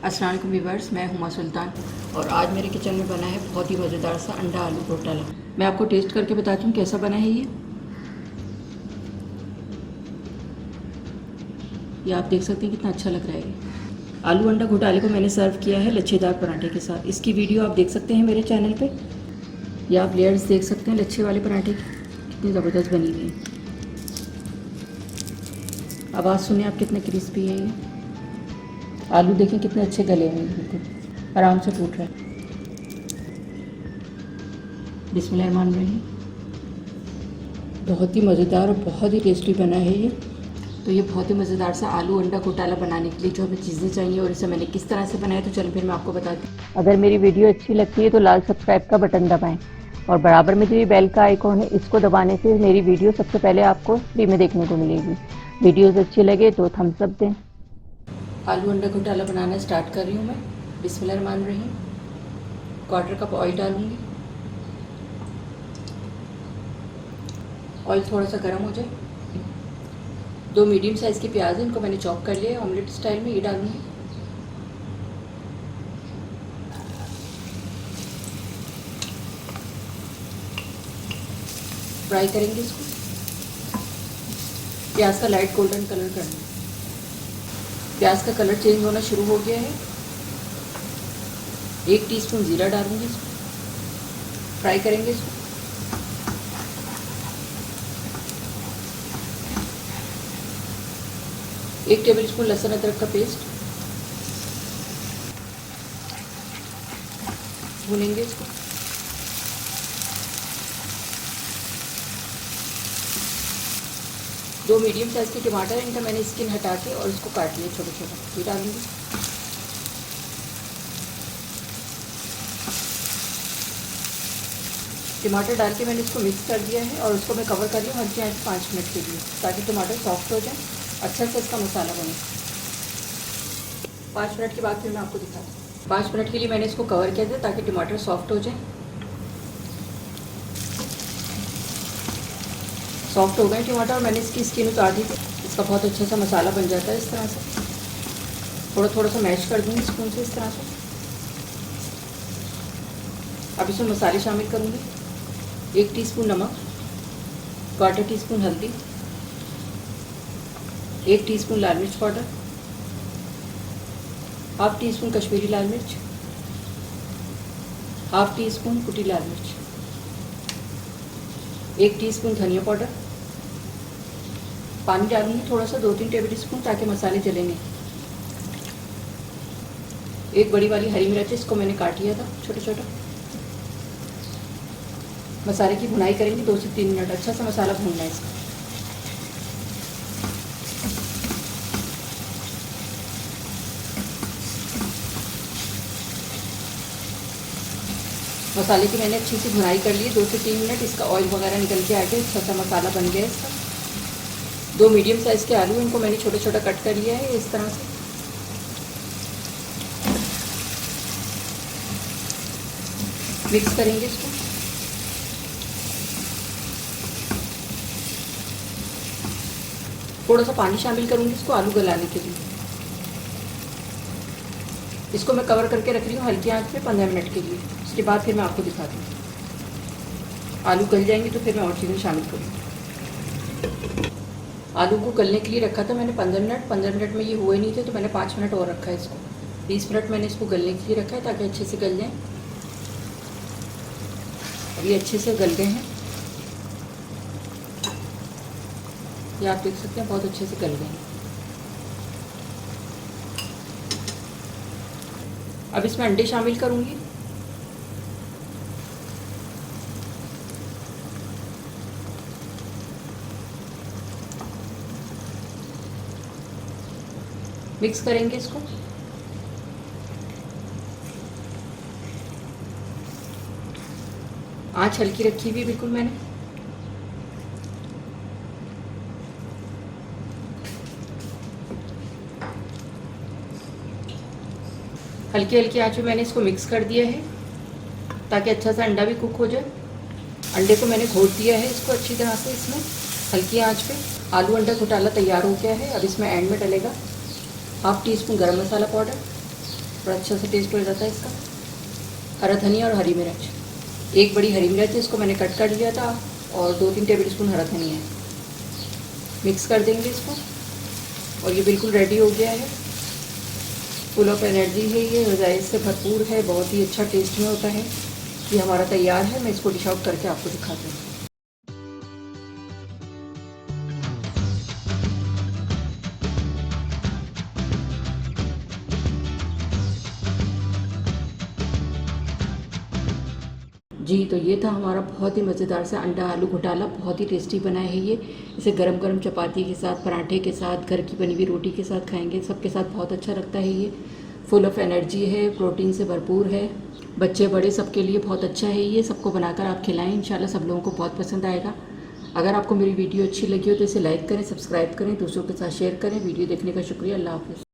अस्सलाम वालेकुम व्यूअर्स, मैं हुमा सुल्तान और आज मेरे किचन में बना है बहुत ही मज़ेदार सा अंडा आलू घोटाला। मैं आपको टेस्ट करके बताती हूँ कैसा बना है ये आप देख सकते हैं कितना अच्छा लग रहा है। आलू अंडा घोटाले को मैंने सर्व किया है लच्छेदार पराठे के साथ। इसकी वीडियो आप देख सकते हैं मेरे चैनल पे। या आप लेयर्स देख सकते हैं लच्छे वाले पराठे की, कितनी ज़बरदस्त बनी हुई है। आवाज़ सुनिए आप, कितने क्रिस्पी है ये। आलू देखें कितने अच्छे गले हुए हैं, बिल्कुल आराम से टूट रहा है। बिस्मिल्लाहिर्रहमानिर्रहीम। बहुत ही मज़ेदार और बहुत ही टेस्टी बना है ये। तो ये बहुत ही मज़ेदार सा आलू अंडा घोटाला बनाने के लिए जो हमें चीज़ें चाहिए और इसे मैंने किस तरह से बनाया, तो चलो फिर मैं आपको बताती हूँ। अगर मेरी वीडियो अच्छी लगती है तो लाल सब्सक्राइब का बटन दबाएं और बराबर में जो ये बेल का आइकॉन है इसको दबाने से मेरी वीडियो सबसे पहले आपको फ्री में देखने को मिलेगी। वीडियोस अच्छी लगे तो थम्स अप दें। आलू अंडा घोटाला बनाना स्टार्ट कर रही हूँ मैं। बिस्मिल्लाहिर्रहमानिर्रहीम। 1/4 कप ऑयल डालूँगी। ऑयल थोड़ा सा गर्म हो जाए। 2 मीडियम साइज़ की प्याज है, इनको मैंने चॉप कर लिया है ऑमलेट स्टाइल में। ये डालूँगी। फ्राई करेंगे इसको। प्याज का लाइट गोल्डन कलर करना है। प्याज का कलर चेंज होना शुरू हो गया है। 1 टीस्पून ज़ीरा डालूँगी इसमें। फ्राई करेंगे इसको। एक टेबल स्पून लहसुन अदरक का पेस्ट भूनेंगे इसको। दो मीडियम साइज़ के टमाटर, इनका मैंने स्किन हटा के और इसको काट लिया छोटे छोटे। ये डालूंगी। टमाटर डाल के मैंने इसको मिक्स कर दिया है और उसको मैं कवर कर रही हूँ हल्की आंच 5 मिनट के लिए, ताकि टमाटर सॉफ्ट हो जाए, अच्छा से इसका मसाला बने। 5 मिनट के बाद फिर मैं आपको दिखाती हूँ। 5 मिनट के लिए मैंने इसको कवर किया था ताकि टमाटर सॉफ्ट हो जाए। सॉफ्ट हो गए टमाटर और मैंने इसकी स्किन उतार दी थी। इसका बहुत अच्छा सा मसाला बन जाता है इस तरह से। थोड़ा सा मैश कर दूँगी स्पून से इस तरह से। अब इसमें मसाले शामिल करूँगी। 1 टीस्पून नमक, 1/4 टीस्पून हल्दी, 1 टीस्पून लाल मिर्च पाउडर, 1/2 टीस्पून कश्मीरी लाल मिर्च, 1/2 टीस्पून कुटी लाल मिर्च, 1 टीस्पून धनिया पाउडर। पानी डालूंगी थोड़ा सा, 2-3 टेबल स्पून, ताकि मसाले जले नहीं। 1 बड़ी वाली हरी मिर्च, इसको मैंने काट लिया था छोटा छोटा। मसाले की भुनाई करेंगे 2 से 3 मिनट। अच्छा सा मसाला भूनना है इसका। मसाले की मैंने अच्छी सी भुनाई कर ली 2 से 3 मिनट। इसका ऑयल वगैरह निकल के आ गया, अच्छा सा मसाला बन गया इसका। 2 मीडियम साइज़ के आलू, इनको मैंने छोटा छोटा कट कर लिया है इस तरह से। मिक्स करेंगे इसको। थोड़ा सा पानी शामिल करूँगी इसको आलू गलाने के लिए। इसको मैं कवर करके रख रही हूँ हल्की आंच पे 15 मिनट के लिए। उसके बाद फिर मैं आपको दिखाती हूँ। आलू गल जाएंगे तो फिर मैं और चीज़ें शामिल करूँगी। आलू को गलने के लिए रखा था मैंने 15 मिनट में ये हुए नहीं थे, तो मैंने 5 मिनट और रखा है इसको। 20 मिनट मैंने इसको गलने के लिए रखा है ताकि अच्छे से गल जाएँ। अभी अच्छे से गल गए हैं, ये आप देख सकते हैं बहुत अच्छे से गल गए हैं। अब इसमें अंडे शामिल करूँगी। मिक्स करेंगे इसको। आंच हल्की रखी हुई बिल्कुल मैंने। हल्की हल्की आंच में मैंने इसको मिक्स कर दिया है ताकि अच्छा सा अंडा भी कुक हो जाए। अंडे को मैंने घोट दिया है इसको अच्छी तरह से इसमें हल्की आंच पे। आलू अंडा घोटाला तैयार हो गया है। अब इसमें एंड में डलेगा 1/2 टीस्पून गरम मसाला पाउडर, बड़ा अच्छा सा टेस्ट हो जाता है इसका। हरा धनिया और हरी मिर्च, एक बड़ी हरी मिर्च है, इसको मैंने कट कर लिया था, और 2-3 टेबल स्पून हरा धनिया है। मिक्स कर देंगे इसको, और ये बिल्कुल रेडी हो गया है। फुल ऑफ एनर्जी है ये, ग़िज़ाई से भरपूर है, बहुत ही अच्छा टेस्ट में होता है। ये हमारा तैयार है, मैं इसको डिश आउट करके आपको दिखाती हूँ। जी, तो ये था हमारा बहुत ही मज़ेदार सा अंडा आलू घोटाला। बहुत ही टेस्टी बना है ये। इसे गरम गरम चपाती के साथ, पराठे के साथ, घर की बनी हुई रोटी के साथ खाएंगे, सबके साथ बहुत अच्छा लगता है ये। फुल ऑफ एनर्जी है, प्रोटीन से भरपूर है, बच्चे बड़े सबके लिए बहुत अच्छा है ये। सबको बनाकर आप खिलाएं, इंशाल्लाह सब लोगों को बहुत पसंद आएगा। अगर आपको मेरी वीडियो अच्छी लगी हो तो इसे लाइक करें, सब्सक्राइब करें, दूसरों के साथ शेयर करें। वीडियो देखने का शुक्रिया। अल्लाह हाफ़िज़।